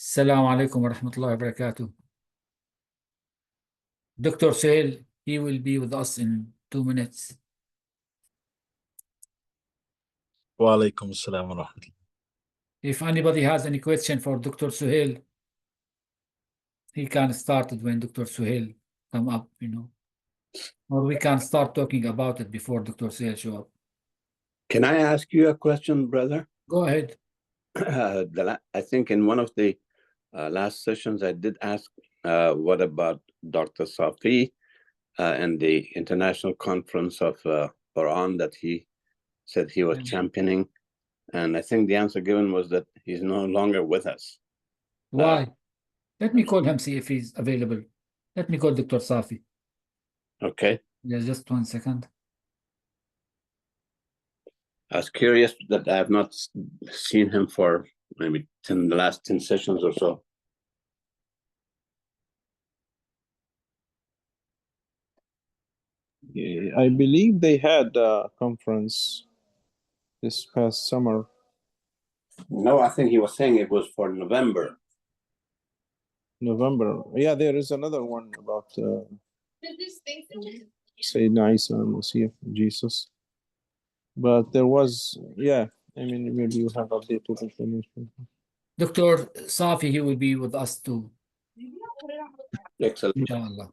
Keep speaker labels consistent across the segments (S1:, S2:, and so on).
S1: السلام عليكم ورحمة الله وبركاته. Dr. Sale, he will be with us in 2 minutes.
S2: وعليكم السلام ورحمة الله.
S1: If anybody has any question for Dr. Suhail, he can start it when Dr. Suhail come up, or we can start talking about it before Dr. Suhail show up.
S3: Can I ask you a question, brother?
S1: Go ahead.
S3: I think in one of the last sessions, I did ask what about Dr. Safi and the International Conference of Quran that he said he was championing. And I think the answer given was that he's no longer with us.
S1: Why? Let me call him, see if he's available. Let me call Dr. Safi.
S3: Okay.
S1: Yeah, just 1 second.
S3: I was curious that I have not seen him for maybe the last 10 sessions or so.
S4: I believe they had a conference this past summer.
S3: No, I think he was saying it was for November.
S4: November. Yeah, there is another one about Sayyidina Isa and Messiah, Jesus. But there was, yeah, I mean, maybe you have updated information.
S1: Dr. Safi, he will be with us too.
S3: Excellent.
S1: Inshallah.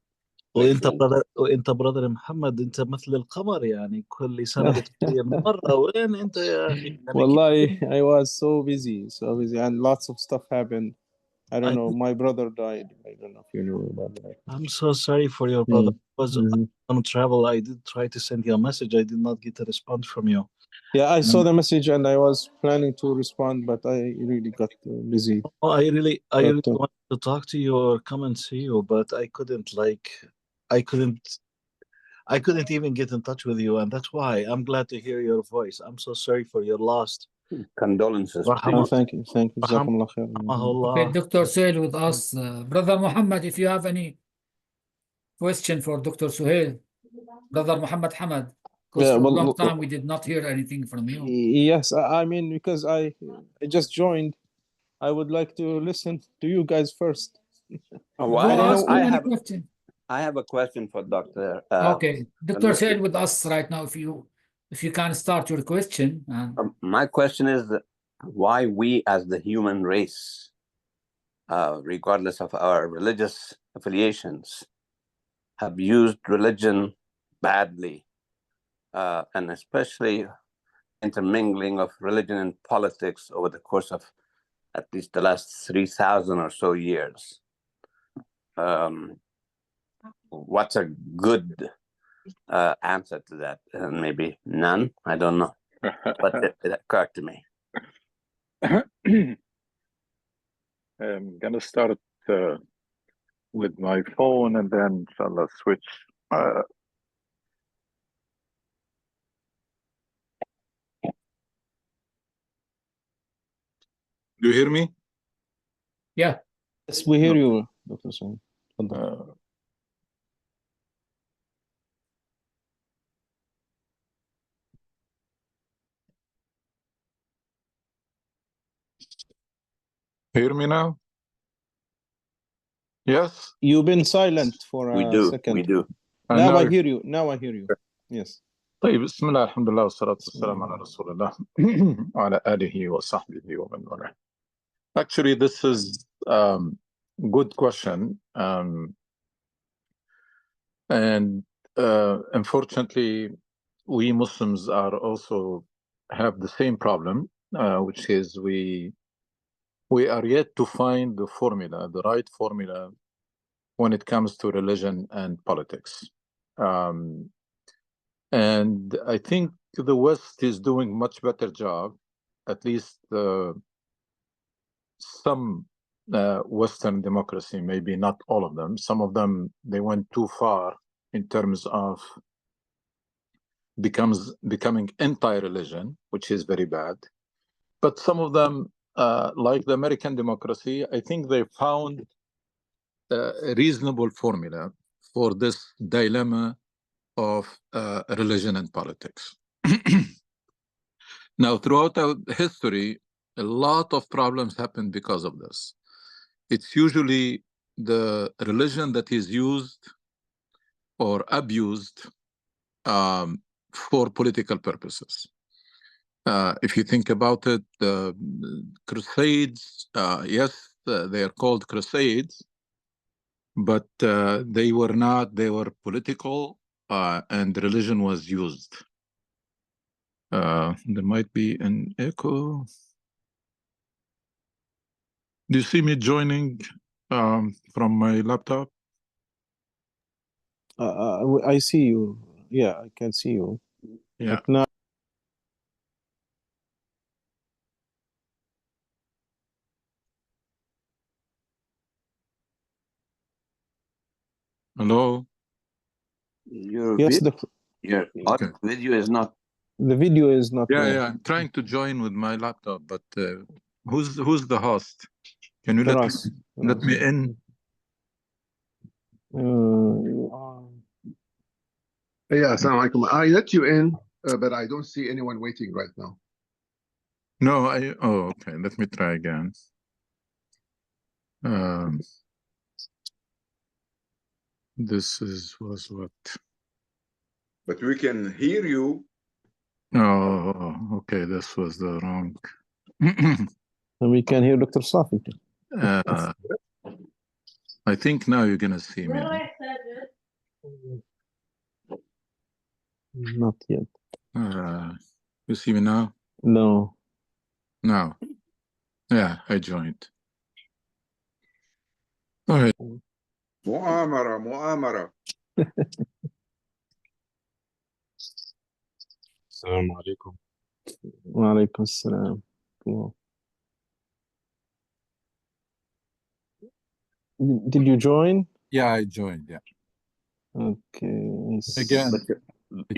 S2: وانت برادر محمد، انت مثل القمر يعني كل سنه بتتغير مره. وين انت يا اخي؟
S4: Wallahi, I was so busy, and lots of stuff happened. I don't know. My brother died. I don't know if you knew about that.
S2: I'm so sorry for your brother. Because on travel, I did try to send you a message. I did not get a response from you.
S4: Yeah, I saw the message and I was planning to respond, but I really got busy.
S2: Oh, I really wanted to talk to you or come and see you, but I couldn't. I couldn't even get in touch with you, and that's why I'm glad to hear your voice. I'm so sorry for your loss.
S3: Condolences.
S4: Thank you.
S1: Okay, Dr. Suhail with us. Brother Muhammad, if you have any question for Dr. Suhail, Brother Muhammad Hamad, because for a long time we did not hear anything from you.
S4: Yes, I mean, because I just joined, I would like to listen to you guys first.
S3: I have a question for Dr.
S1: Okay, Dr. Suhail with us right now. If you can start your question.
S3: My question is why we as the human race, regardless of our religious affiliations, have used religion badly, and especially intermingling of religion and politics over the course of at least the last 3,000 or so years. What's a good answer to that? Maybe none. I don't know. But it occurred to me.
S5: I'm gonna start with my phone and then inshallah switch. Do you hear me?
S1: Yeah.
S4: Yes, we hear you, Dr. Suhail.
S5: Hear me now? Yes?
S4: You've been silent for a second.
S3: We do.
S4: Now I hear you. Yes.
S5: طيب بسم الله الحمد لله والصلاة والسلام على رسول الله وعلى آله وصحبه ومن والاه. Actually, this is good question, and unfortunately, we Muslims are also have the same problem, which is we are yet to find the formula, the right formula, when it comes to religion and politics. And I think the West is doing much better job, at least some Western democracy, maybe not all of them. Some of them, they went too far in terms of becoming anti-religion, which is very bad. But some of them, like the American democracy, I think they found a reasonable formula for this dilemma of religion and politics. Now, throughout our history, a lot of problems happen because of this. It's usually the religion that is used or abused for political purposes. If you think about it, the Crusades, yes, they are called Crusades, but they were not, they were political, and religion was used. There might be an echo. Do you see me joining from my laptop?
S4: I see you. Yeah, I can see you.
S5: Yeah.
S4: But now,
S5: Hello?
S4: yes,
S3: Your
S5: Okay.
S3: video is not.
S4: the video is not.
S5: Yeah, I'm trying to join with my laptop, but who's the host? Can you
S4: Ras.
S5: let me in?
S6: Yeah, assalamu alaikum. I let you in, but I don't see anyone waiting right now.
S5: No, oh, okay. Let me try again. This was what?
S6: But we can hear you.
S5: Oh, okay. This was the wrong.
S4: And we can hear Dr. Safi.
S5: I think now you're gonna see me.
S4: Not yet.
S5: You see me now?
S4: No.
S5: Now. Yeah, I joined. All right.
S6: Mu'amara.
S7: Assalamu alaikum.
S4: Wa alaikum assalam. Did you join?
S5: Yeah, I joined. Yeah.
S4: Okay.
S5: Again,
S3: But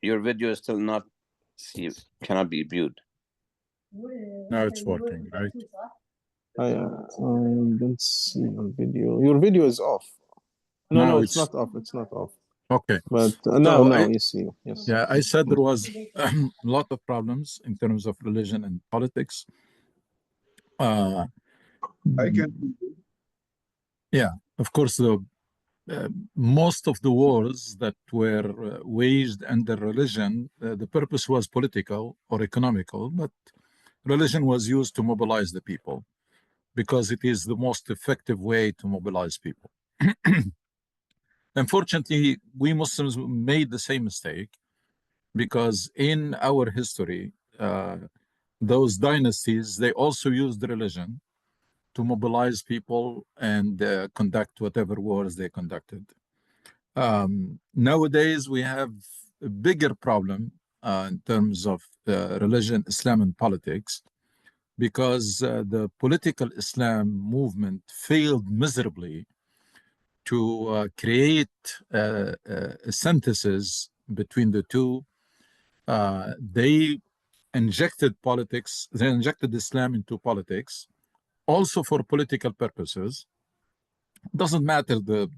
S3: your video is still not cannot be viewed.
S5: now it's working, right?
S4: I don't see your video. Your video is off. No, it's not off. It's not off.
S5: Okay.
S4: But now you see. Yes.
S5: Yeah, I said there was a lot of problems in terms of religion and politics.
S6: I can.
S5: Yeah, of course, the most of the wars that were waged under religion, the purpose was political or economical, but religion was used to mobilize the people because it is the most effective way to mobilize people. Unfortunately, we Muslims made the same mistake because in our history, those dynasties, they also used religion to mobilize people and conduct whatever wars they conducted. Nowadays, we have a bigger problem in terms of religion, Islam, and politics, because the political Islam movement failed miserably to create a synthesis between the two. They injected politics, they injected Islam into politics, also for political purposes. Doesn't matter the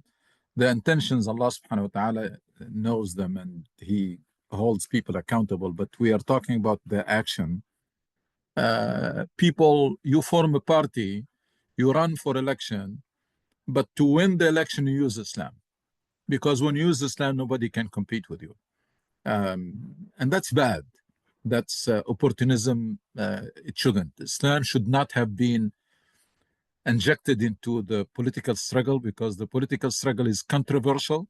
S5: intentions. Allah subhanahu wa ta'ala knows them and he holds people accountable, but we are talking about the action. People, you form a party, you run for election, but to win the election you use Islam, because when you use Islam nobody can compete with you. And that's bad. That's opportunism. It shouldn't. Islam should not have been injected into the political struggle, because the political struggle is controversial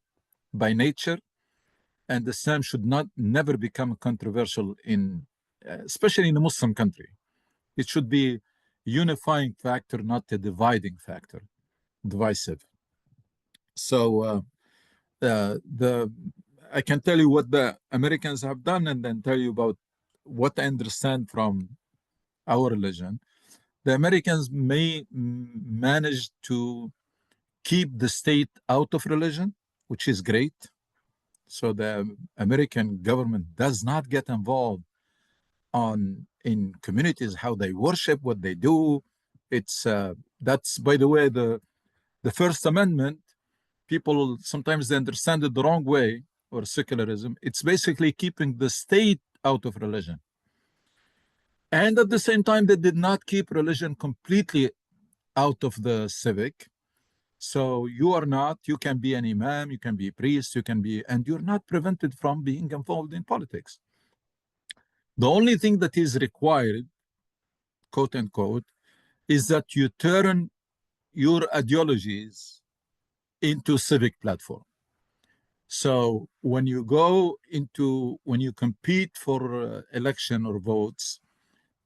S5: by nature, and Islam should never become controversial in, especially in a Muslim country. It should be a unifying factor, not a dividing factor, divisive. So I can tell you what the Americans have done, and then tell you about what I understand from our religion. The Americans may manage to keep the state out of religion, which is great. So the American government does not get involved in communities, how they worship, what they do. It's that's, by the way, the First Amendment. People sometimes they understand it the wrong way, or secularism. It's basically keeping the state out of religion. And at the same time, they did not keep religion completely out of the civic. So you can be an imam, you can be a priest, and you're not prevented from being involved in politics. The only thing that is required, quote unquote, is that you turn your ideologies into civic platform. So when you compete for election or votes,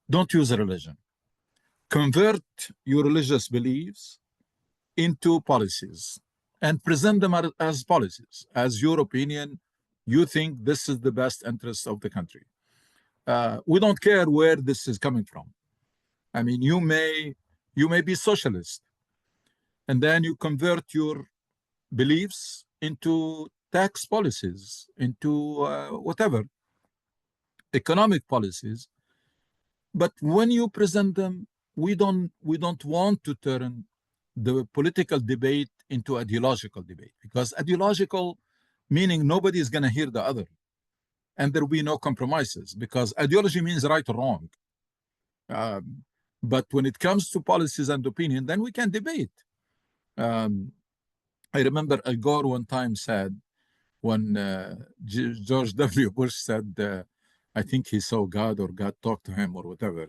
S5: don't use a religion. Convert your religious beliefs into policies and present them as policies, as your opinion. You think this is the best interest of the country. We don't care where this is coming from. I mean, you may be socialist, and then you convert your beliefs into tax policies, into whatever, economic policies. But when you present them, we don't want to turn the political debate into ideological debate, because ideological meaning nobody is going to hear the other, and there will be no compromises, because ideology means right or wrong. But when it comes to policies and opinion, then we can debate. I remember Al Gore one time said, when George W. Bush said, I think he saw God or God talked to him or whatever,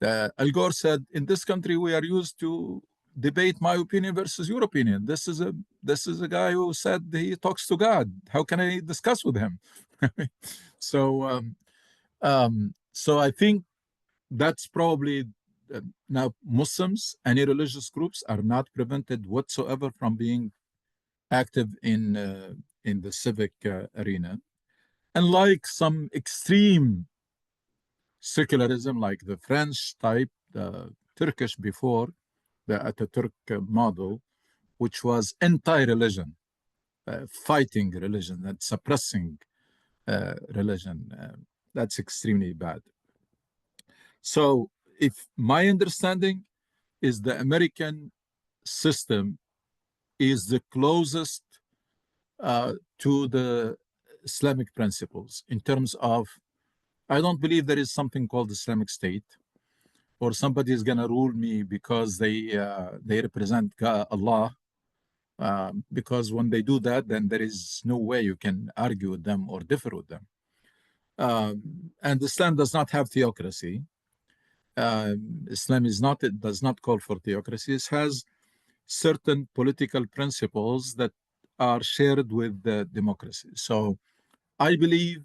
S5: Al Gore said, in this country, we are used to debate my opinion versus your opinion. This is a guy who said he talks to God. How can I discuss with him? So I think that's probably now Muslims, any religious groups are not prevented whatsoever from being active in the civic arena. And like some extreme secularism, like the French type, the Turkish before, the Ataturk model, which was anti-religion, fighting religion and suppressing religion, that's extremely bad. So if my understanding is the American system is the closest to the Islamic principles in terms of, I don't believe there is something called Islamic State, or somebody is going to rule me because they represent Allah. Because when they do that, then there is no way you can argue with them or differ with them. And Islam does not have theocracy. Islam does not call for theocracy. It has certain political principles that are shared with the democracy. So I believe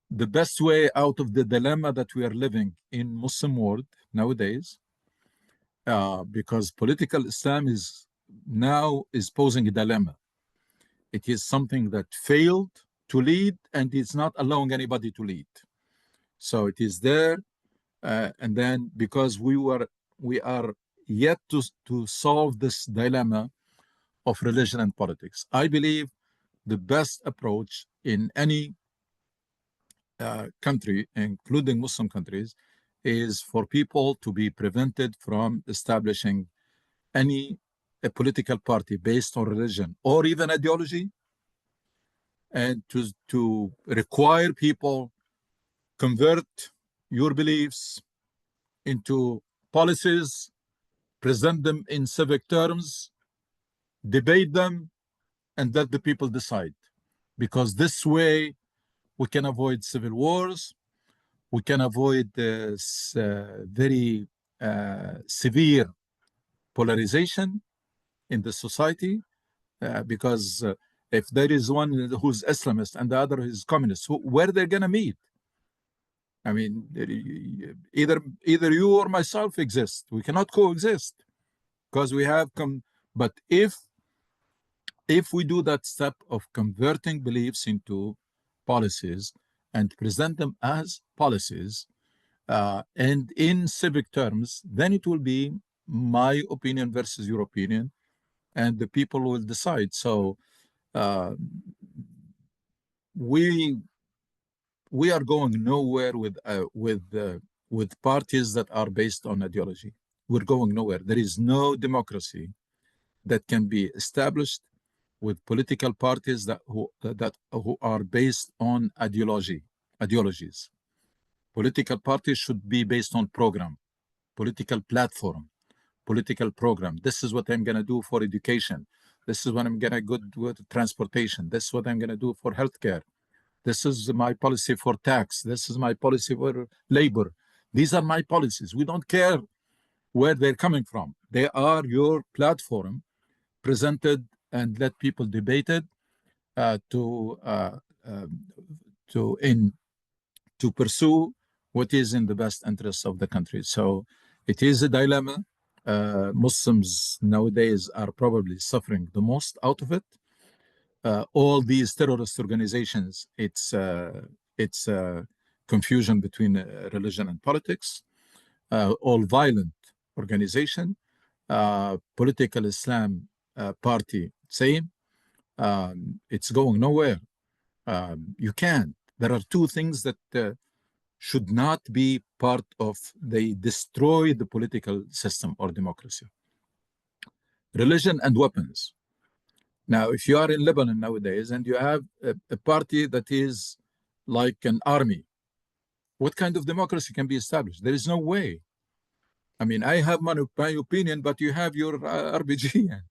S5: the best way out of the dilemma that we are living in Muslim world nowadays, because political Islam is posing a dilemma. It is something that failed to lead, and it's not allowing anybody to lead. So it is there, and then because we are yet to solve this dilemma of religion and politics. I believe the best approach in any country, including Muslim countries, is for people to be prevented from establishing a political party based on religion or even ideology, and to require people convert your beliefs into policies, present them in civic terms, debate them, and let the people decide. because this way we can avoid civil wars, we can avoid this very severe polarization in the society, because if there is one who's Islamist and the other is communist, where they're going to meet? I mean, either you or myself exist. We cannot coexist because we have come. But if we do that step of converting beliefs into policies and present them as policies and in civic terms, then it will be my opinion versus your opinion, and the people will decide. So we are going nowhere with parties that are based on ideology. We're going nowhere. There is no democracy that can be established with political parties who are based on ideologies. Political parties should be based on program, political platform, political program. This is what I'm going to do for education. This is what I'm going to do with transportation. This is what I'm going to do for healthcare. This is my policy for tax. This is my policy for labor. These are my policies. We don't care where they're coming from. They are your platform presented and let people debate it to pursue what is in the best interests of the country. So it is a dilemma. Muslims nowadays are probably suffering the most out of it. All these terrorist organizations, it's confusion between religion and politics. All violent organization, political Islam party, same. It's going nowhere. You can't. There are two things that should not be part of. They destroy the political system or democracy: religion and weapons. Now, if you are in Lebanon nowadays and you have a party that is like an army, what kind of democracy can be established? There is no way. I mean, I have my opinion, but you have your RPG.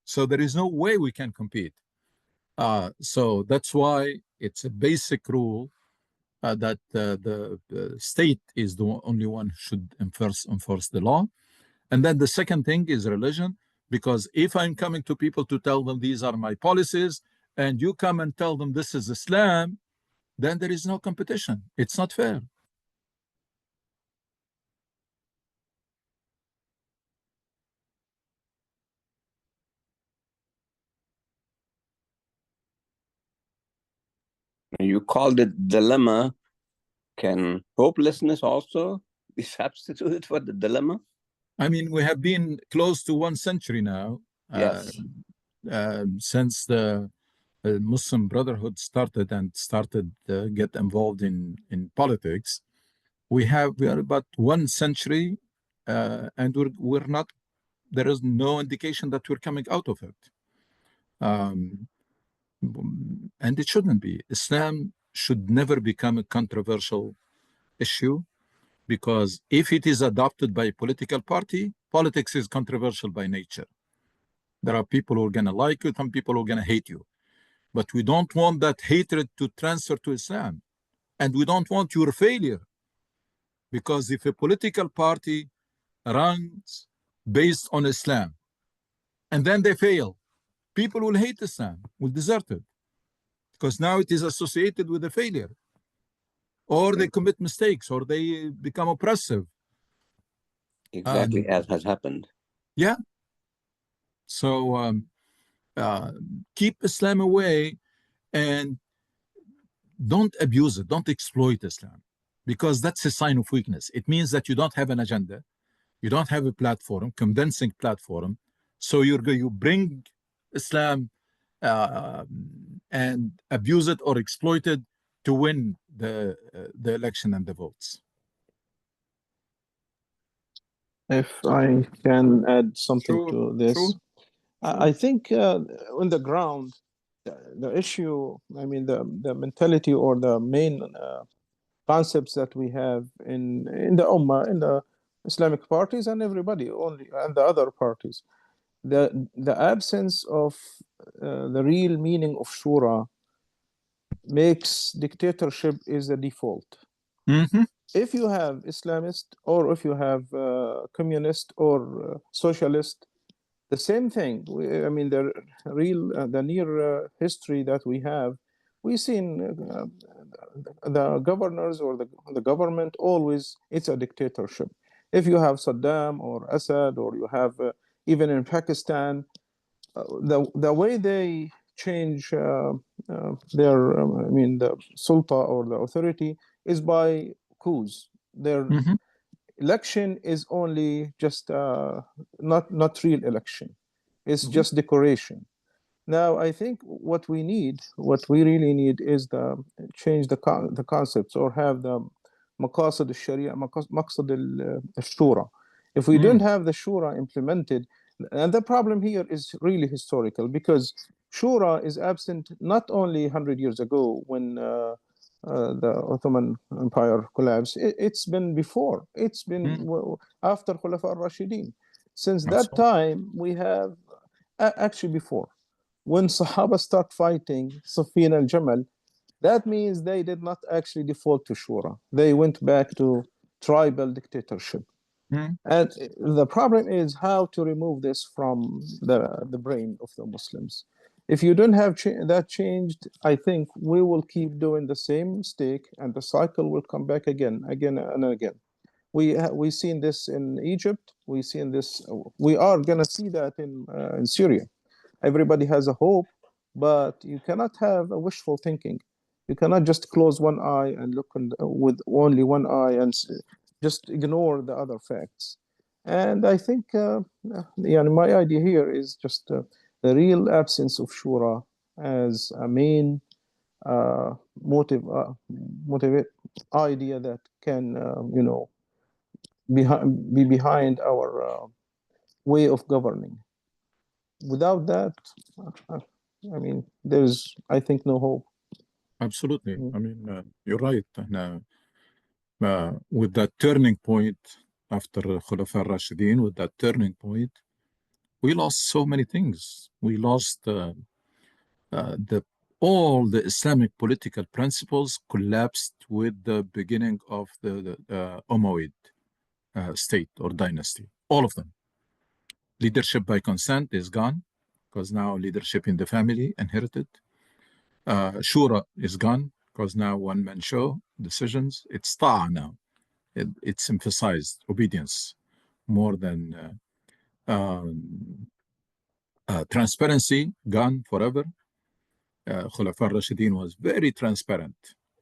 S5: So there is no way we can compete. So that's why it's a basic rule that the state is the only one who should enforce the law. And then the second thing is religion, because if I'm coming to people to tell them these are my policies, and you come and tell them this is Islam, then there is no competition. It's not fair.
S3: You called it dilemma. Can hopelessness also be substituted for the dilemma?
S5: I mean, we have been close to 1 century now.
S3: Yes.
S5: Since the Muslim Brotherhood started get involved in politics. We are about 1 century, and we're not. There is no indication that we're coming out of it. And it shouldn't be. Islam should never become a controversial issue, because if it is adopted by a political party, politics is controversial by nature. There are people who are going to like you, some people who are going to hate you. But we don't want that hatred to transfer to Islam. And we don't want your failure. Because if a political party runs based on Islam, and then they fail, people will hate Islam, will desert it. Because now it is associated with a failure. Or they commit mistakes, or they become oppressive.
S3: Exactly as has happened.
S5: Yeah. So keep Islam away and don't abuse it. Don't exploit Islam, because that's a sign of weakness. It means that you don't have an agenda. You don't have a platform, convincing platform. So you bring Islam and abuse it or exploit it to win the election and the votes.
S4: If I can add something to this.
S5: Sure.
S4: I think on the ground, the issue, I mean, the mentality or the main concepts that we have in the Ummah, in the Islamic parties and everybody, and the other parties, the absence of the real meaning of shura makes dictatorship is the default.
S5: Mm-hmm.
S4: If you have Islamist, or if you have communist or socialist, the same thing. I mean, the near history that we have, we've seen the governors or the government always, it's a dictatorship. If you have Saddam or Assad, or you have even in Pakistan, the way they change their, I mean, the sulta or the authority is by coups. Their election is only just not real election. It's just decoration. Now, I think what we really need is change the concepts, or have the maqasid al-sharia, maqsad al-shura. If we don't have the shura implemented, and the problem here is really historical, because shura is absent not only 100 years ago when the Ottoman Empire collapsed. It's been before. It's been after Khulafa al-Rashidin. Since that time, we have actually before, when Sahaba start fighting Safin al-Jamal, that means they did not actually default to Shura. They went back to tribal dictatorship. And the problem is how to remove this from the brain of the Muslims. If you don't have that changed, I think we will keep doing the same mistake, and the cycle will come back again and again. We seen this in Egypt. We seen this. We are gonna see that in Syria. Everybody has a hope, but you cannot have a wishful thinking. You cannot just close one eye and look with only one eye and just ignore the other facts. And I think, my idea here is just the real absence of shura as a main motive idea that can, be behind our way of governing. Without that, I mean, there's, I think, no hope.
S5: Absolutely. I mean, you're right. With that turning point after Khulafa al-Rashidin, with that turning point, we lost so many things. We lost all the Islamic political principles collapsed with the beginning of the Umayyad state or dynasty. All of them. Leadership by consent is gone, because now leadership in the family inherited. Shura is gone, because now one-man show decisions. It's ta'a now. It's emphasized obedience more than transparency, gone forever. Khulafa al-Rashidin was very transparent.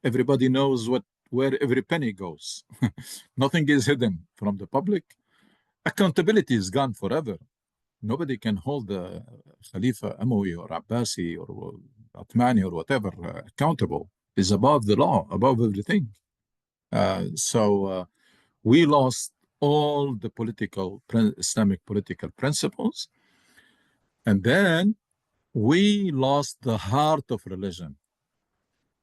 S5: Everybody knows where every penny goes. Nothing is hidden from the public. Accountability is gone forever. Nobody can hold the Khalifa Umayyi or Abbasi or Uthmani or whatever accountable. Is above the law, above everything. So we lost all the Islamic political principles, and then we lost the heart of religion,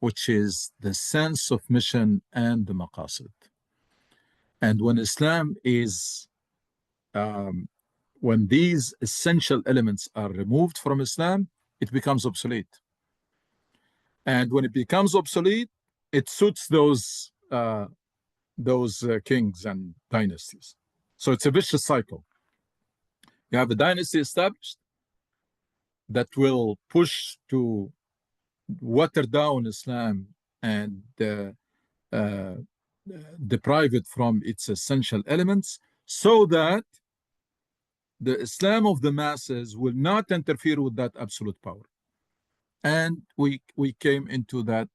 S5: which is the sense of mission and the maqasid. And when Islam is when these essential elements are removed from Islam, it becomes obsolete. And when it becomes obsolete, it suits those kings and dynasties. So it's a vicious cycle. You have a dynasty established that will push to water down Islam and deprive it from its essential elements, so that the Islam of the masses will not interfere with that absolute power. And we came into that.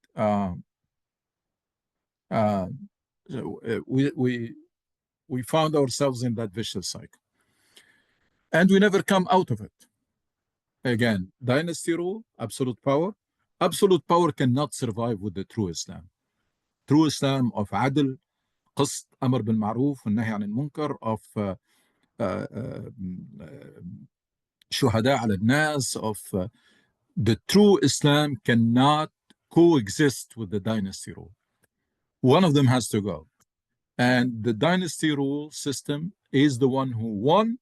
S5: We found ourselves in that vicious cycle, and we never come out of it. Again, dynasty rule, absolute power. Absolute power cannot survive with the true Islam. True Islam of adl, qist, amr bil ma'ruf, nahy an al-munkar, of shuhada ala nas, of the true Islam cannot coexist with the dynasty rule. One of them has to go. And the dynasty rule system is the one who won,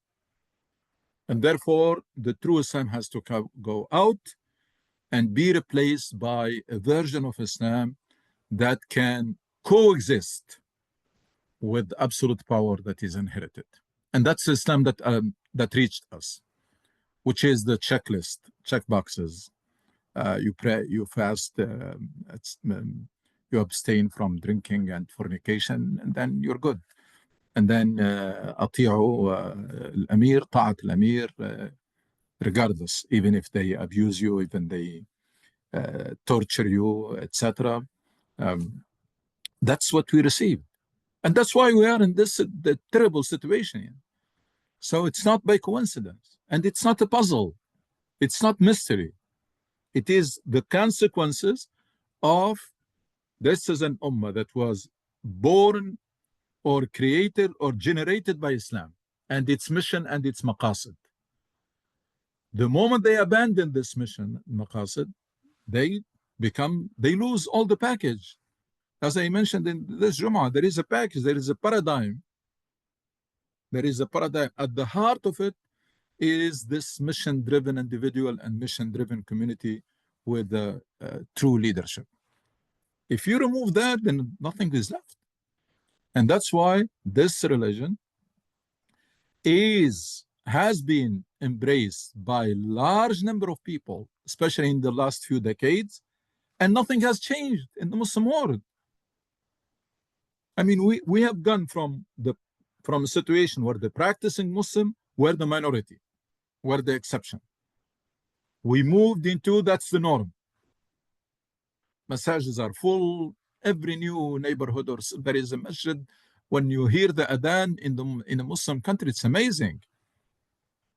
S5: and therefore the true Islam has to go out, and be replaced by a version of Islam that can coexist with absolute power that is inherited. And that's the Islam that reached us, which is the checklist, check boxes. You pray, you fast, you abstain from drinking and fornication, and then you're good. And then أطيعوا الأمير, طاعة الأمير, regardless, even if they abuse you, even they torture you, etc. That's what we receive. And that's why we are in the terrible situation. So it's not by coincidence. And it's not a puzzle. It's not mystery. It is the consequences of this is an ummah that was born or created or generated by Islam and its mission and its maqasid. The moment they abandon this mission, maqasid, they lose all the package. As I mentioned in this Jum'ah, there is a package, there is a paradigm. There is a paradigm. At the heart of it is this mission-driven individual and mission-driven community with true leadership. If you remove that, then nothing is left. And that's why this religion has been embraced by a large number of people, especially in the last few decades, and nothing has changed in the Muslim world. I mean, we have gone from a situation where the practicing Muslim were the minority, were the exception. We moved into that's the norm. Masajids are full. Every new neighborhood or there is a masjid. When you hear the adhan in a Muslim country, it's amazing.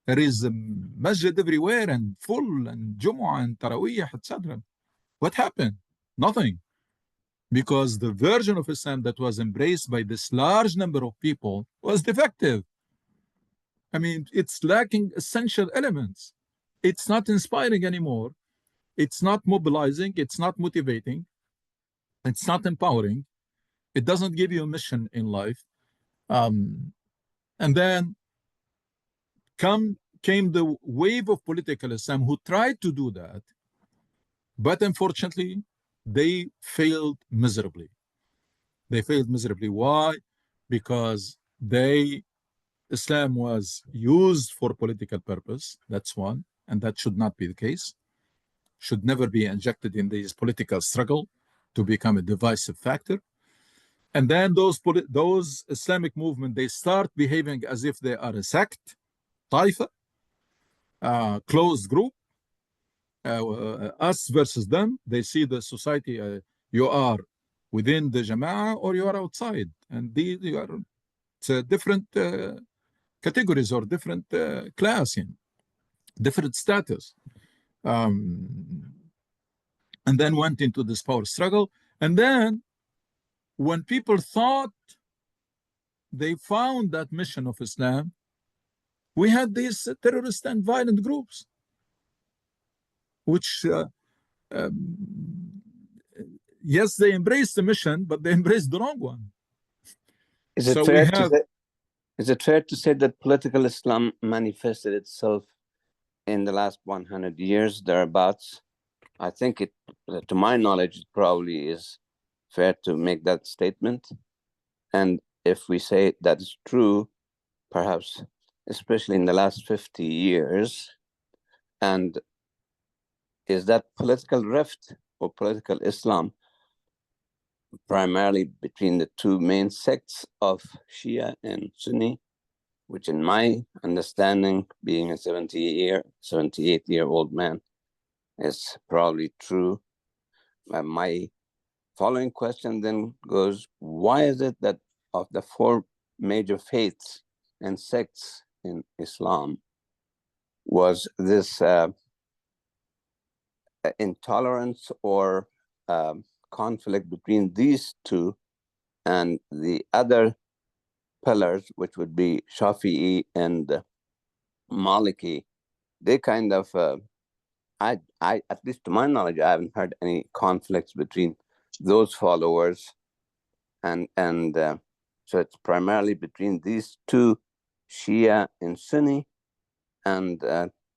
S5: There is a masjid everywhere and full and Jumu'ah and Taraweeh, etc. What happened? Nothing. Because the version of Islam that was embraced by this large number of people was defective. I mean, it's lacking essential elements. It's not inspiring anymore. It's not mobilizing. It's not motivating. It's not empowering. It doesn't give you a mission in life. And then came the wave of political Islam who tried to do that, but unfortunately, they failed miserably. They failed miserably. Why? Because Islam was used for political purpose. That's one, and that should not be the case. Should never be injected in this political struggle to become a divisive factor. And then those Islamic movement, they start behaving as if they are a sect, taifa, closed group, us versus them. They see the society, you are within the Jama'ah or you are outside. And it's different categories or different class, different status. And then went into this power struggle. And then when people thought they found that mission of Islam, we had these terrorist and violent groups, which, yes, they embraced the mission, but they embraced the wrong one.
S3: Is it fair to say that political Islam manifested itself in the last 100 years, thereabouts? I think to my knowledge, it probably is fair to make that statement. And if we say that is true, perhaps, especially in the last 50 years, and is that political rift or political Islam primarily between the two main sects of Shia and Sunni, which in my understanding, being a 78-year-old man, is probably true. My following question then goes, why is it that of the four major faiths and sects in Islam was this intolerance or conflict between these two, and the other pillars, which would be Shafi'i and Maliki, they kind of, I at least to my knowledge, I haven't heard any conflicts between those followers, and so it's primarily between these two, Shia and Sunni. And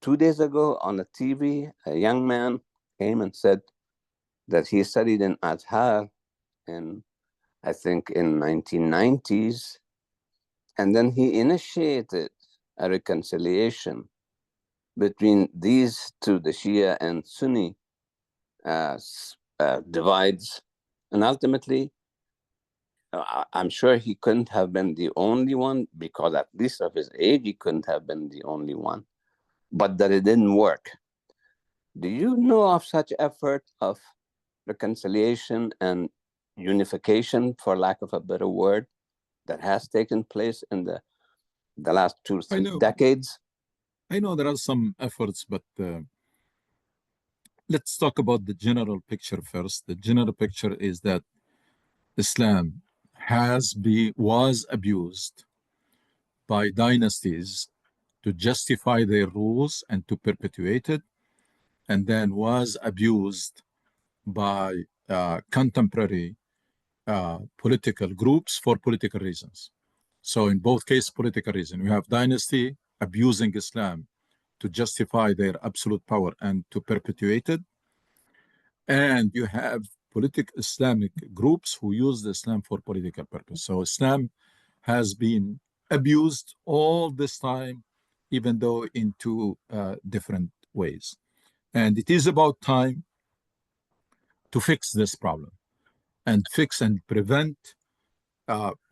S3: 2 days ago on the TV, a young man came and said that he studied in Azhar in, I think, in 1990s, and then he initiated a reconciliation between these two, the Shia and Sunni divides, and ultimately, I'm sure he couldn't have been the only one, because at least of his age, he couldn't have been the only one, but that it didn't work. Do you know of such effort of reconciliation and unification, for lack of a better word, that has taken place in the last 2 or 3 decades?
S5: I know there are some efforts, but let's talk about the general picture first. The general picture is that Islam was abused by dynasties to justify their rules and to perpetuate it, and then was abused by contemporary political groups for political reasons. So in both cases, political reason. We have dynasty abusing Islam to justify their absolute power and to perpetuate it. And you have political Islamic groups who use Islam for political purpose. So Islam has been abused all this time, even though in two different ways. And it is about time to fix this problem and fix and prevent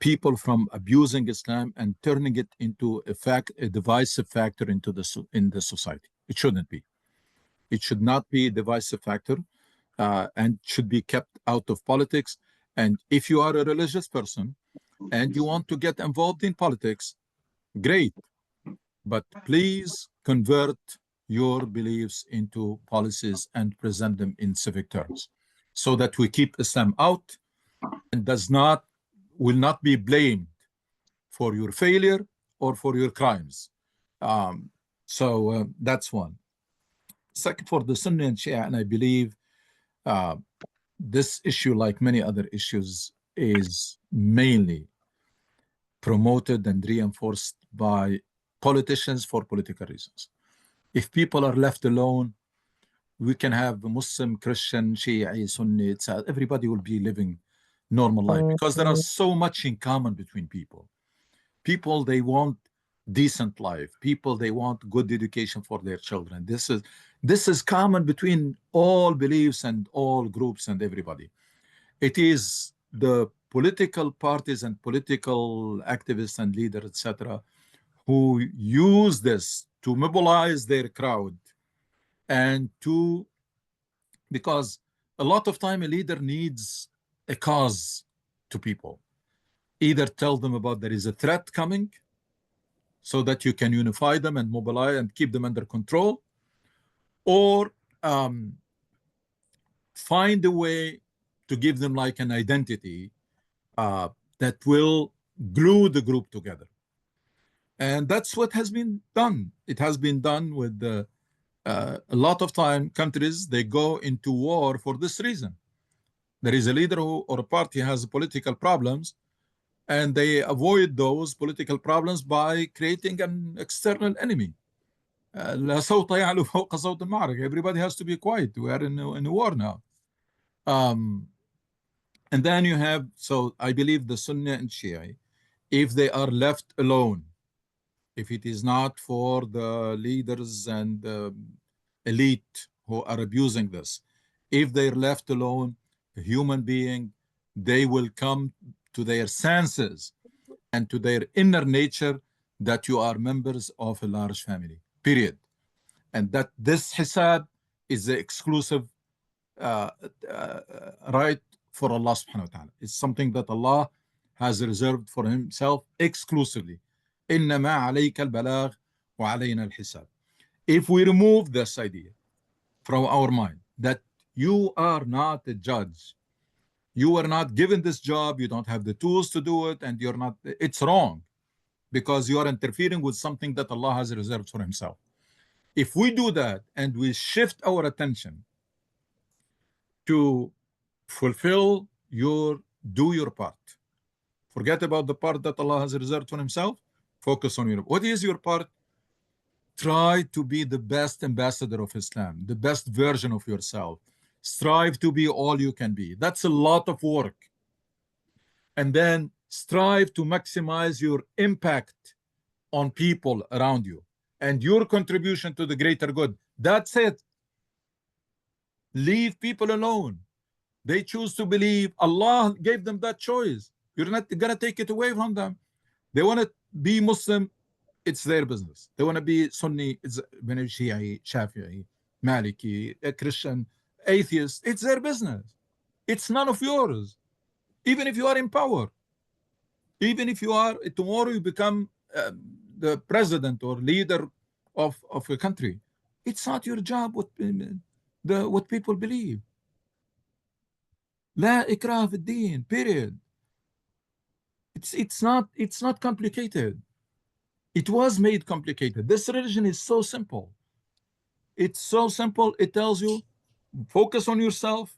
S5: people from abusing Islam and turning it into a divisive factor in the society. It shouldn't be. It should not be a divisive factor and should be kept out of politics. And if you are a religious person and you want to get involved in politics, great. But please convert your beliefs into policies and present them in civic terms so that we keep Islam out and will not be blamed for your failure or for your crimes. So that's one. Second, for the Sunni and Shia, and I believe this issue, like many other issues, is mainly promoted and reinforced by politicians for political reasons. If people are left alone, we can have Muslim, Christian, Shia, Sunni, everybody will be living normal life because there is so much in common between people. People, they want decent life. People, they want good education for their children. This is common between all beliefs and all groups and everybody. It is the political parties and political activists and leaders, etc., who use this to mobilize their crowd and because a lot of time a leader needs a cause to people. Either tell them about there is a threat coming so that you can unify them and mobilize and keep them under control, or find a way to give them like an identity that will glue the group together. And that's what has been done. It has been done with a lot of time countries, they go into war for this reason. There is a leader or a party has political problems, and they avoid those political problems by creating an external enemy. Everybody has to be quiet. We are in a war now. And then you have, so I believe the Sunni and Shia, if they are left alone, if it is not for the leaders and the elite who are abusing this, if they're left alone, a human being, they will come to their senses and to their inner nature that you are members of a large family, period. And that this hisab is the exclusive right for Allah subhanahu wa ta'ala. It's something that Allah has reserved for himself exclusively. إِنَّمَا عَلَيْكَ الْبَلَاغُ وَعَلَيْنَا الْحِسَابُ. If we remove this idea from our mind, that you are not a judge, you were not given this job, you don't have the tools to do it, and you're not, it's wrong, because you are interfering with something that Allah has reserved for himself. If we do that and we shift our attention to fulfill do your part, forget about the part that Allah has reserved for himself, focus on your, what is your part? Try to be the best ambassador of Islam, the best version of yourself. Strive to be all you can be. That's a lot of work. And then strive to maximize your impact on people around you and your contribution to the greater good. That's it. Leave people alone. They choose to believe. Allah gave them that choice. You're not going to take it away from them. They want to be Muslim, it's their business. They want to be Sunni, it's Shi'i, Shafi'i, Maliki, a Christian, atheist, it's their business. It's none of yours. Even if you are in power, even if you are, tomorrow you become the president or leader of a country, it's not your job what people believe. La ikrah fi din, period. It's not complicated. It was made complicated. This religion is so simple. It's so simple. It tells you, focus on yourself.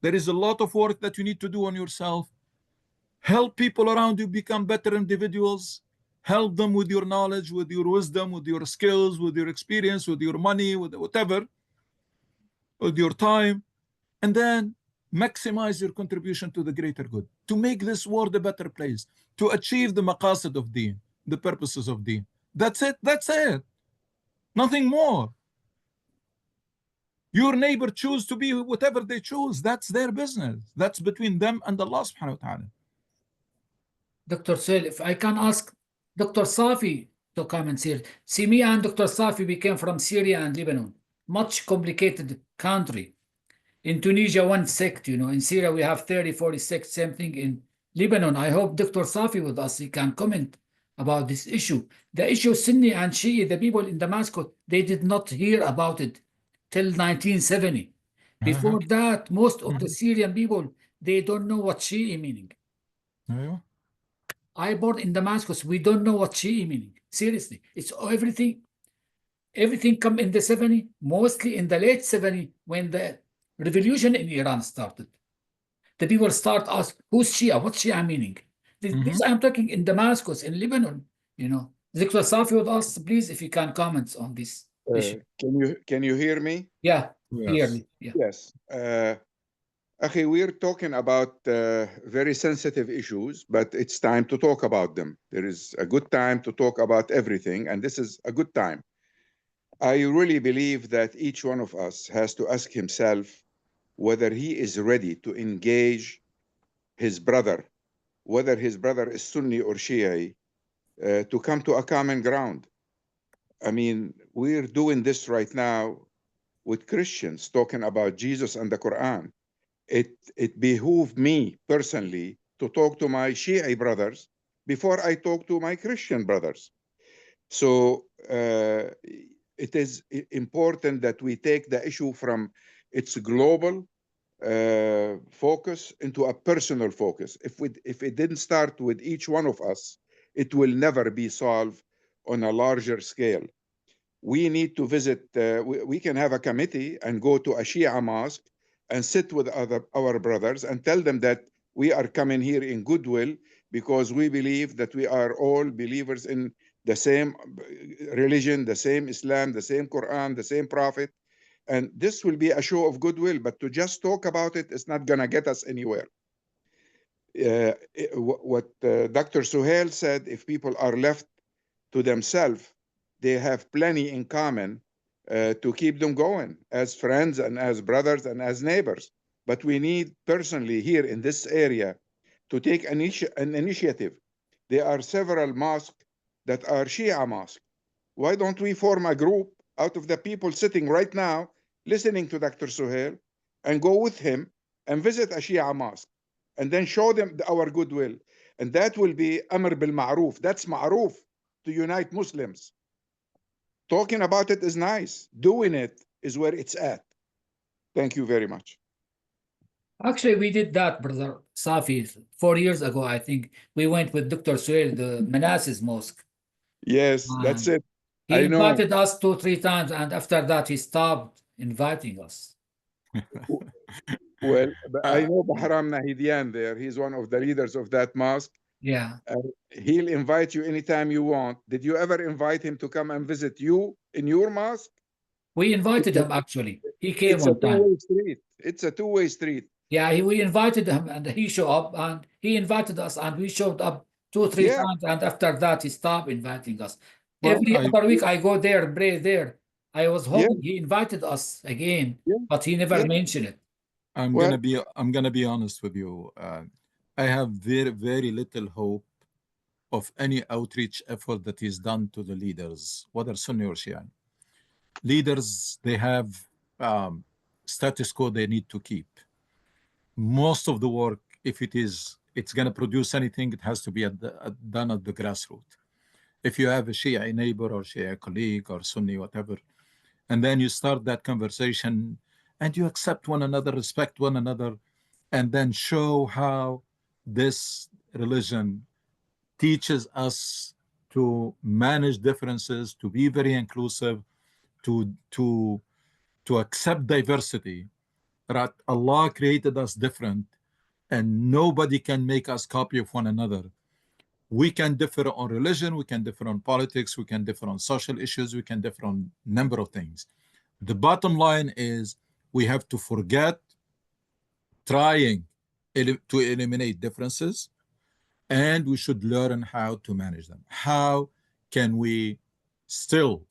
S5: There is a lot of work that you need to do on yourself. Help people around you become better individuals. Help them with your knowledge, with your wisdom, with your skills, with your experience, with your money, with whatever, with your time. And then maximize your contribution to the greater good, to make this world a better place, to achieve the maqasid of deen, the purposes of deen. That's it. That's it. Nothing more. Your neighbor choose to be whatever they choose. That's their business. That's between them and Allah subhanahu wa ta'ala.
S1: Dr. Suhail, if I can ask Dr. Safi to comment here. See, me and Dr. Safi, we came from Syria and Lebanon. Much complicated country. In Tunisia, one sect, you know. In Syria, we have 30, 40 sects, same thing in Lebanon. I hope Dr. Safi with us, he can comment about this issue. The issue Sunni and Shi'i, the people in Damascus, they did not hear about it till 1970. Before that, most of the Syrian people, they don't know what Shi'i meaning. I born in Damascus, we don't know what Shi'i meaning. Seriously, it's everything come in the 70s, mostly in the late 70s, when the revolution in Iran started. The people start ask, who's Shia? What's Shia meaning? This I'm talking in Damascus, in Lebanon, you know. Dr. Safi with us, please, if you can comment on this issue.
S7: Can you hear me?
S1: Yeah, clearly. Yeah.
S7: Yes. Akhi, we're talking about very sensitive issues, but it's time to talk about them. There is a good time to talk about everything, and this is a good time. I really believe that each one of us has to ask himself whether he is ready to engage his brother, whether his brother is Sunni or Shi'i, to come to a common ground. I mean, we're doing this right now with Christians talking about Jesus and the Quran. It behooved me personally to talk to my Shi'i brothers before I talk to my Christian brothers. So it is important that we take the issue from its global focus into a personal focus. If it didn't start with each one of us, it will never be solved on a larger scale. We need to visit, we can have a committee and go to a Shia mosque and sit with our brothers and tell them that we are coming here in goodwill because we believe that we are all believers in the same religion, the same Islam, the same Quran, the same Prophet. And this will be a show of goodwill, but to just talk about it is not going to get us anywhere. What Dr. Suhail said, if people are left to themselves, they have plenty in common to keep them going as friends and as brothers and as neighbors. But we need personally here in this area to take an initiative. There are several mosques that are Shia mosques. Why don't we form a group out of the people sitting right now listening to Dr. Suhail and go with him and visit a Shia mosque and then show them our goodwill? And that will be Amr bil Ma'ruf. That's Ma'ruf to unite Muslims. Talking about it is nice. Doing it is where it's at. Thank you very much.
S1: Actually, we did that, Brother Safi, 4 years ago, I think. We went with Dr. Suhail, the Manassas Mosque.
S7: Yes, that's it.
S1: He invited us 2 or 3 times, and after that, he stopped inviting us.
S7: Well, I know Bahram Nahidian there. He's one of the leaders of that mosque.
S1: Yeah.
S7: He'll invite you anytime you want. Did you ever invite him to come and visit you in your mosque?
S1: We invited him actually. He came
S7: It's a
S1: one time.
S7: two-way street. It's a two-way street.
S1: Yeah, we invited him and he showed up, and he invited us and we showed up 2-3
S7: Yeah.
S1: times, and after that he stopped inviting us.
S5: Well,
S1: Every other week I go there and pray there. I was hoping he invited us again,
S7: Yeah.
S1: but he never
S7: Yeah.
S1: mentioned it.
S5: I'm
S7: Well-
S5: gonna be honest with you. I have very, very little hope of any outreach effort that is done to the leaders, whether Sunni or Shia. Leaders, they have status quo they need to keep. Most of the work, if it's going to produce anything, it has to be done at the grassroots. If you have a Shia neighbor or Shia colleague or Sunni, whatever, and then you start that conversation and you accept one another, respect one another, and then show how this religion teaches us to manage differences, to be very inclusive, to accept diversity. Right? Allah created us different, and nobody can make us copy of one another. We can differ on religion, we can differ on politics, we can differ on social issues, we can differ on a number of things. The bottom line is we have to forget trying to eliminate differences, and we should learn how to manage them. How can we still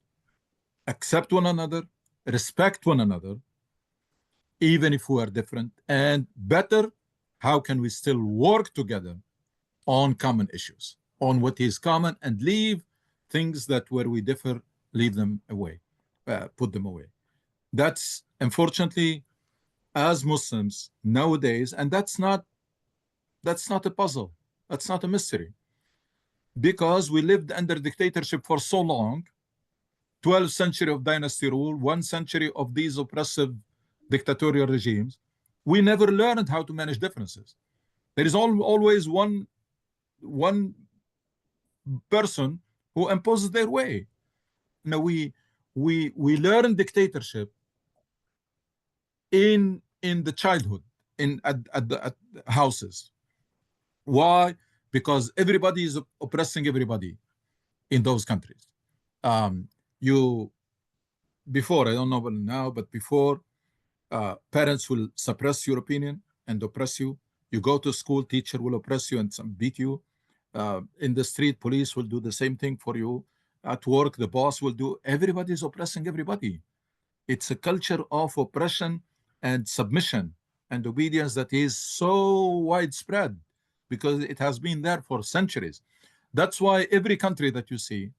S5: accept one another, respect one another, even if we are different, and better, how can we still work together on common issues, on what is common, and leave things that where we differ, leave them away, put them away. That's unfortunately, as Muslims nowadays, and that's not a puzzle, that's not a mystery, because we lived under dictatorship for so long, 12th century of dynasty rule, 1 century of these oppressive dictatorial regimes. We never learned how to manage differences. There is always one person who imposes their way. Now we learn dictatorship in the childhood, at the houses. Why? Because everybody is oppressing everybody in those countries. Before, I don't know about now, but before, parents will suppress your opinion and oppress you. You go to school, teacher will oppress you and beat you. In the street, police will do the same thing for you. At work, the boss will do. Everybody is oppressing everybody. It's a culture of oppression and submission and obedience that is so widespread because it has been there for centuries. That's why every country that you see,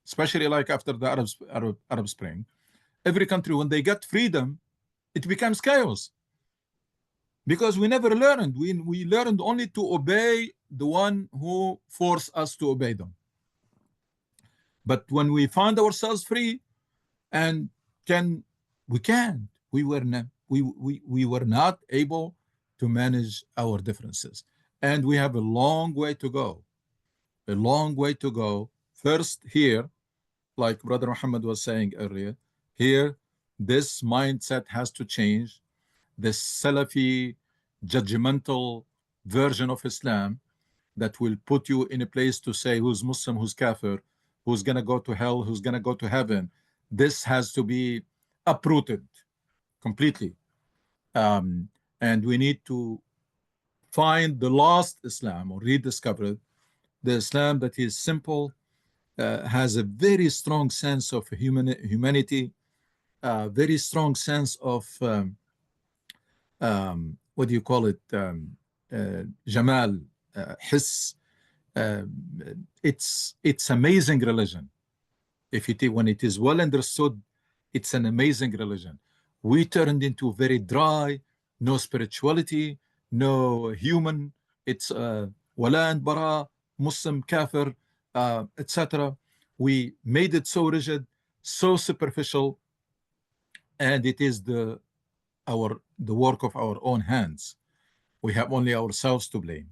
S5: especially like after the Arab Spring, every country, when they get freedom, it becomes chaos. Because we never learned. We learned only to obey the one who forced us to obey them. But when we found ourselves free and we were not able to manage our differences. And we have a long way to go. A long way to go. First here, like Brother Muhammad was saying earlier, here, this mindset has to change. This Salafi, judgmental version of Islam that will put you in a place to say who's Muslim, who's Kafir, who's going to go to hell, who's going to go to heaven. This has to be uprooted completely. And we need to find the lost Islam or rediscover it. The Islam that is simple, has a very strong sense of humanity, very strong sense of what do you call it? Jamal, Hiss. It's amazing religion. When it is well understood, it's an amazing religion. We turned into very dry, no spirituality, no human. It's wala and bara, Muslim, kafir, etc. We made it so rigid, so superficial, and it is the work of our own hands. We have only ourselves to blame.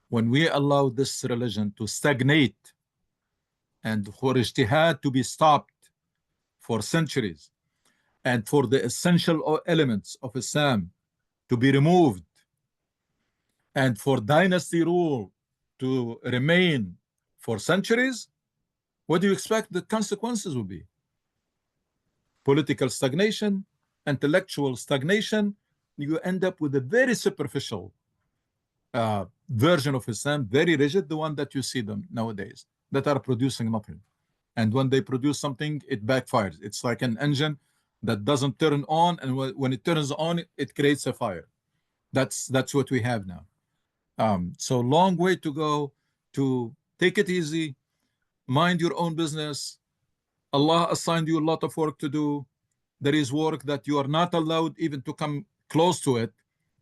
S5: When we allow this religion to stagnate and for ijtihad to be stopped for centuries, and for the essential elements of Islam to be removed, and for dynasty rule to remain for centuries, what do you expect the consequences will be? Political stagnation, intellectual stagnation. You end up with a very superficial version of Islam, very rigid, the one that you see them nowadays, that are producing nothing. And when they produce something, it backfires. It's like an engine that doesn't turn on, and when it turns on, it creates a fire. That's what we have now. So long way to go. To take it easy, mind your own business. Allah assigned you a lot of work to do. There is work that you are not allowed even to come close to it,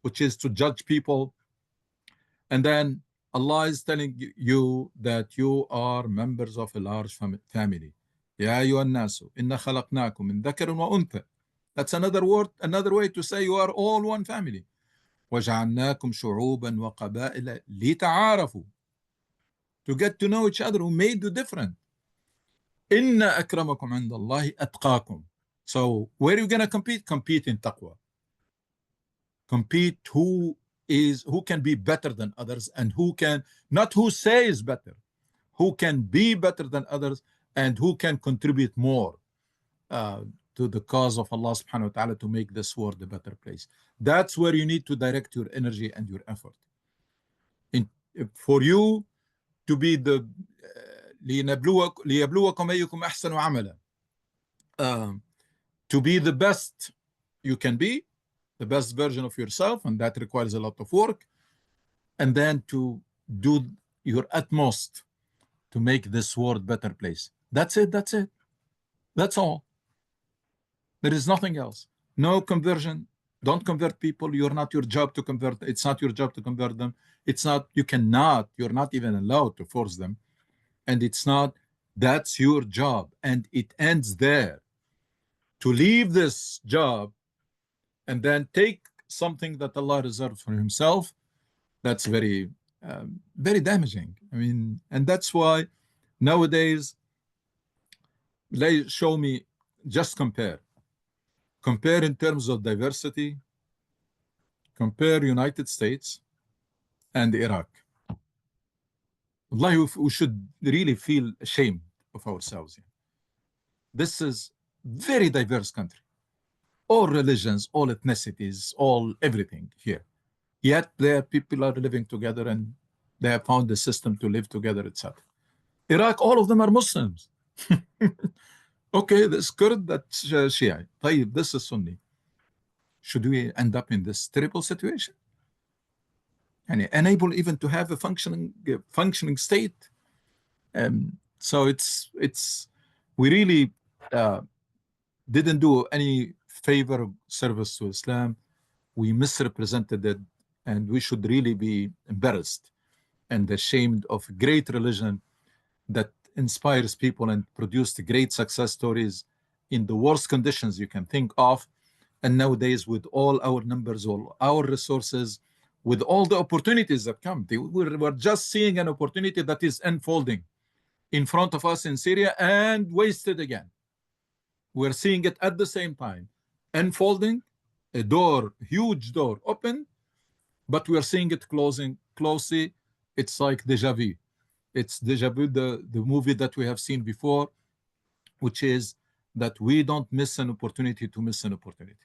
S5: which is to judge people. And then Allah is telling you that you are members of a large family. Ya ayyuhan nasu, inna khalaqnakum min dhakarin wa untha. That's another word, another way to say you are all one family. وَجَعَلْنَاكُمْ شُعُوبًا وَقَبَائِلَ لِتَعَارَفُوا. To get to know each other, who made you different. إِنَّ أَكْرَمَكُمْ عِنْدَ اللَّهِ أَتْقَاكُمْ. So where are you going to compete? Compete in taqwa. Compete who can be better than others, and who can, not who says better, who can be better than others, and who can contribute more to the cause of Allah subhanahu wa ta'ala to make this world a better place. That's where you need to direct your energy and your effort. For you to be the لِيَبْلُوَكُمْ أَيُّكُمْ أَحْسَنُ عَمَلًا, to be the best you can be, the best version of yourself, and that requires a lot of work, and then to do your utmost to make this world a better place. That's it. That's all. There is nothing else. No conversion. Don't convert people. You're not your job to convert. It's not your job to convert them. It's not, you're not even allowed to force them. And it's not, that's your job. And it ends there. To leave this job and then take something that Allah reserved for himself, that's very, very damaging. I mean, and that's why nowadays, show me, just compare. Compare in terms of diversity, compare United States and Iraq. Wallahi, we should really feel ashamed of ourselves. This is very diverse country. All religions, all ethnicities, all everything here. Yet there people are living together and they have found a system to live together, etc. Iraq, all of them are Muslims. Okay, this Kurd, that's Shia. This is Sunni. Should we end up in this terrible situation? And unable even to have a functioning state? So we really didn't do any favor service to Islam. We misrepresented it, and we should really be embarrassed and ashamed of a great religion that inspires people and produced great success stories in the worst conditions you can think of. And nowadays, with all our numbers, all our resources, with all the opportunities that come, we're just seeing an opportunity that is unfolding in front of us in Syria and wasted again. We're seeing it at the same time, unfolding, a door, huge door open, but we're seeing it closing closely. It's like deja vu. It's deja vu, the movie that we have seen before, which is that we don't miss an opportunity to miss an opportunity.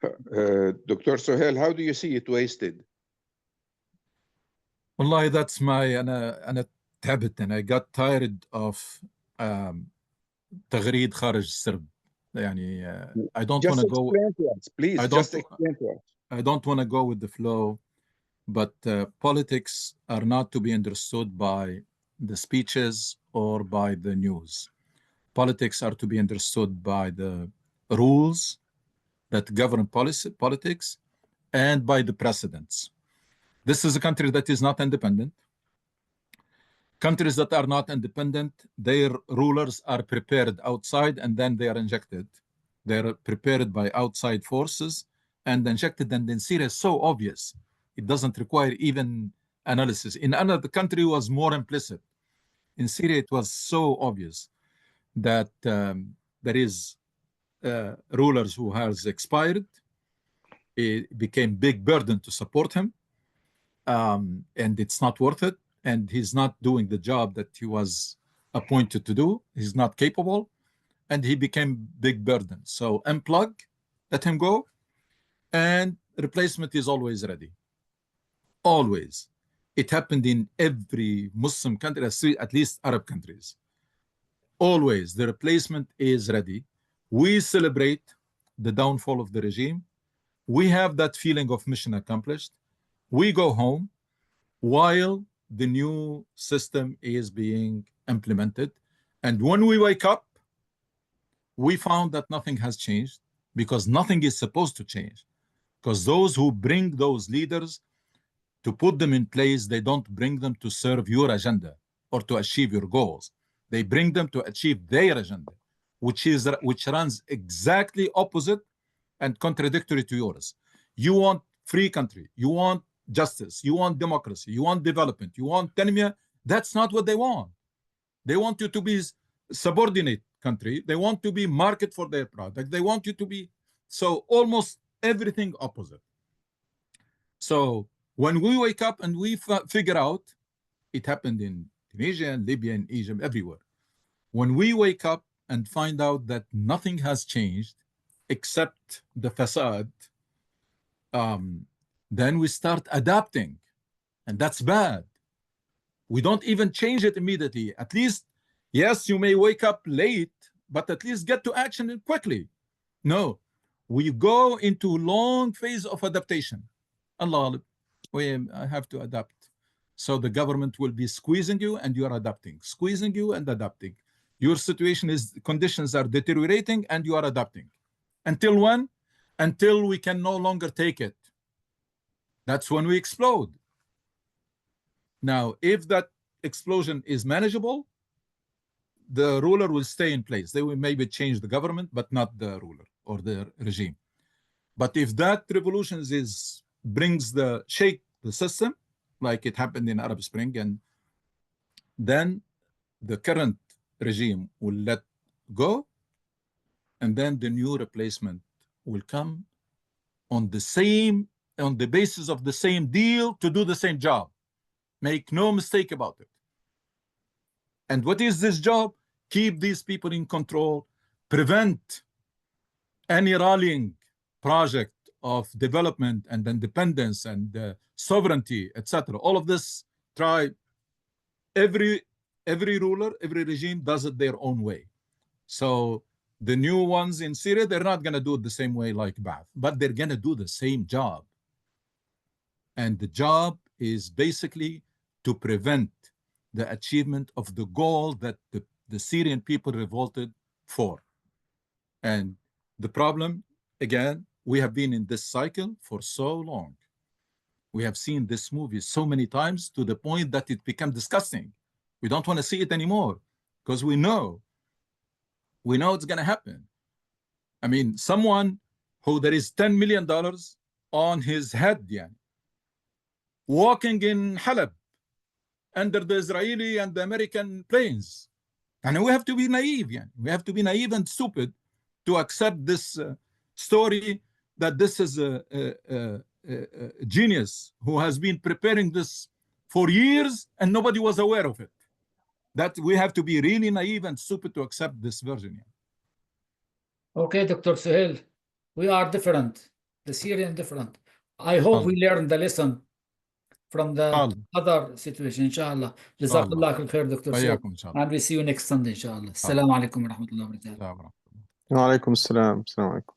S7: Dr. Suhail, how do you see it wasted?
S5: Wallahi, that's أنا تعبت, and I got tired of تغريد خارج السرب. يعني I don't want to go.
S7: Please, just explain to us.
S5: I don't want to go with the flow, but politics are not to be understood by the speeches or by the news. Politics are to be understood by the rules that govern politics and by the precedents. This is a country that is not independent. Countries that are not independent, their rulers are prepared outside and then they are injected. They're prepared by outside forces and injected, and in Syria is so obvious. It doesn't require even analysis. In another country it was more implicit. In Syria it was so obvious that there is rulers who has expired. It became big burden to support him. and it's not worth it. And he's not doing the job that he was appointed to do. He's not capable, and he became big burden. So unplug, let him go, and replacement is always ready. Always. It happened in every Muslim country, at least Arab countries. Always, the replacement is ready. We celebrate the downfall of the regime. We have that feeling of mission accomplished. We go home while the new system is being implemented. And when we wake up, we found that nothing has changed, because nothing is supposed to change. Because those who bring those leaders to put them in place, they don't bring them to serve your agenda or to achieve your goals. They bring them to achieve their agenda, which runs exactly opposite and contradictory to yours. You want free country, you want justice, you want democracy, you want development, you want tanmiyah. That's not what they want. They want you to be subordinate country. They want to be market for their product. They want you to be, so almost everything opposite. So when we wake up and we figure out, it happened in Tunisia and Libya and Egypt, everywhere. When we wake up and find out that nothing has changed except the facade, then we start adapting, and that's bad. We don't even change it immediately. At least, yes, you may wake up late, but at least get to action quickly. No, we go into long phase of adaptation. Allah, I have to adapt. So the government will be squeezing you and you are adapting, squeezing you and adapting. Your situation is, conditions are deteriorating and you are adapting. Until when? Until we can no longer take it. That's when we explode. Now, if that explosion is manageable, the ruler will stay in place. They will maybe change the government, but not the ruler or the regime. But if that revolution brings shake the system, like it happened in Arab Spring, and then the current regime will let go, and then the new replacement will come on the basis of the same deal to do the same job. Make no mistake about it. And what is this job? Keep these people in control, prevent any rallying project of development and independence and sovereignty, etc. All of this, try, every ruler, every regime does it their own way. So the new ones in Syria, they're not going to do it the same way like Ba'ath, but they're going to do the same job. And the job is basically to prevent the achievement of the goal that the Syrian people revolted for. And the problem, again, we have been in this cycle for so long. We have seen this movie so many times to the point that it became disgusting. We don't want to see it anymore because we know it's going to happen. I mean, someone who there is $10 million on his head, walking in Halab under the Israeli and the American planes. And we have to be naive, we have to be naive and stupid to accept this story that this is a genius who has been preparing this for years and nobody was aware of it. That we have to be really naive and stupid to accept this version.
S1: Okay, Dr. Suhail, we are different. The Syrian different. I hope we learn the lesson from the other situation, inshallah. Jazakallah khair, Dr. Suhail. And we see you next Sunday, inshallah. Assalamu alaikum wa rahmatullahi wa barakatuh.
S4: Wa alaikum assalam. Assalamu alaikum.